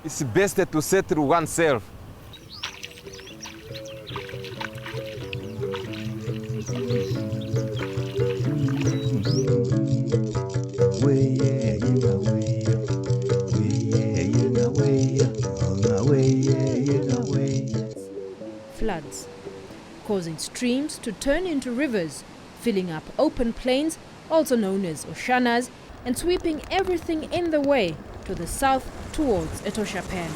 it's best to settle oneself. Floods, causing streams to turn into rivers, filling up open plains, also known as oshanas, and sweeping everything in the way to the south towards Etosha Pen.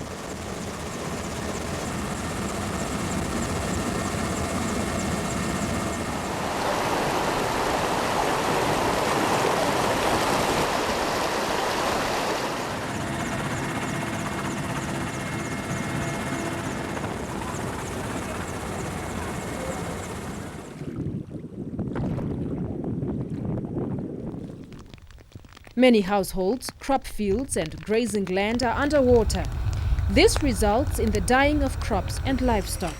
Many households, crop fields and grazing land are underwater. This results in the dying of crops and livestock.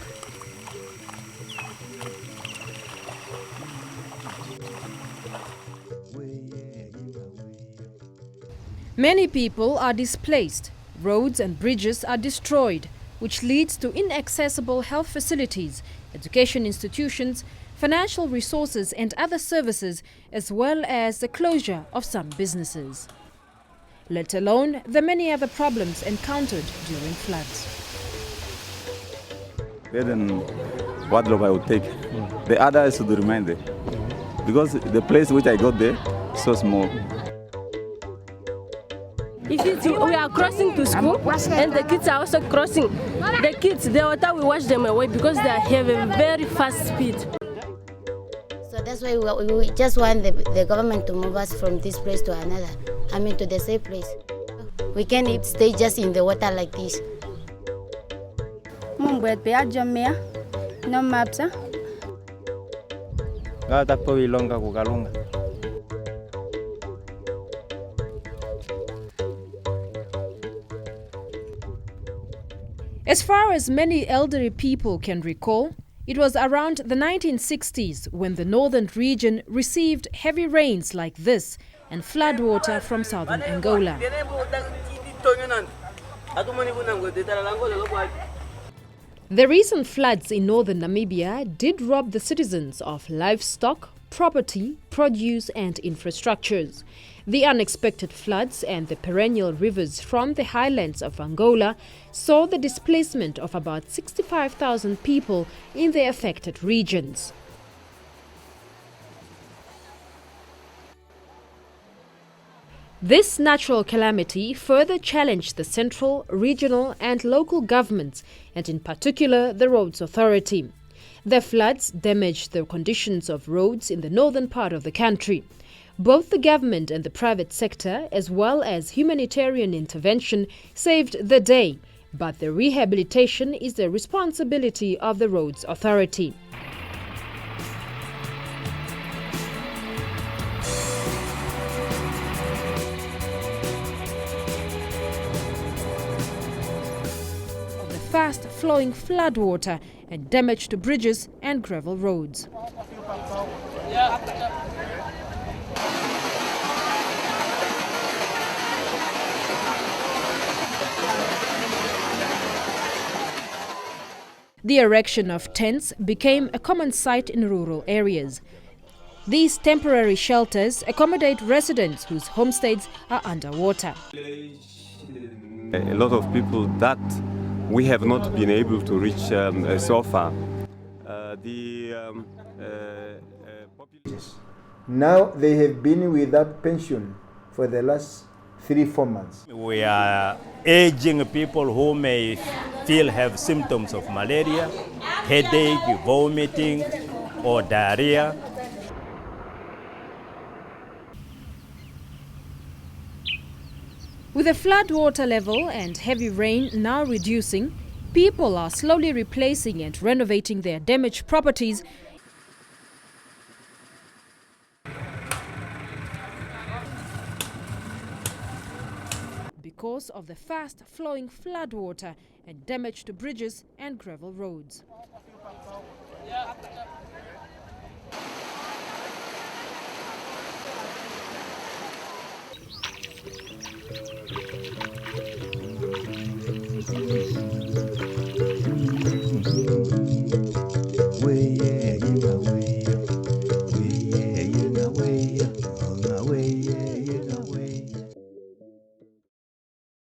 Many people are displaced. Roads and bridges are destroyed, which leads to inaccessible health facilities, education institutions, financial resources and other services, as well as the closure of some businesses. Let alone the many other problems encountered during floods. Then what job I would take? The other should remain there. Because the place which I got there is so small. If we are crossing to school and the kids are also crossing, the kids, the water will wash them away because they have a very fast speed. So that's why we just want the government to move us from this place to another. I mean to the safe place. We can't stay just in the water like this. No maps. As far as many elderly people can recall, it was around the 1960s when the northern region received heavy rains like this and floodwater from southern Angola. The recent floods in northern Namibia did rob the citizens of livestock, property, produce and infrastructures. The unexpected floods and the perennial rivers from the highlands of Angola saw the displacement of about 65,000 people in the affected regions. This natural calamity further challenged the central, regional and local governments, and in particular the Roads Authority. The floods damaged the conditions of roads in the northern part of the country. Both the government and the private sector, as well as humanitarian intervention, saved the day, but the rehabilitation is the responsibility of the Roads Authority. The fast-flowing floodwater and damage to bridges and gravel roads. The erection of tents became a common sight in rural areas. These temporary shelters accommodate residents whose homesteads are underwater. A lot of people that we have not been able to reach so far. Now they have been without pension for the last 3-4 months. We are aging people who may still have symptoms of malaria, headache, vomiting, or diarrhea. With the floodwater level and heavy rain now reducing, people are slowly replacing and renovating their damaged properties. Because of the fast-flowing floodwater and damage to bridges and gravel roads.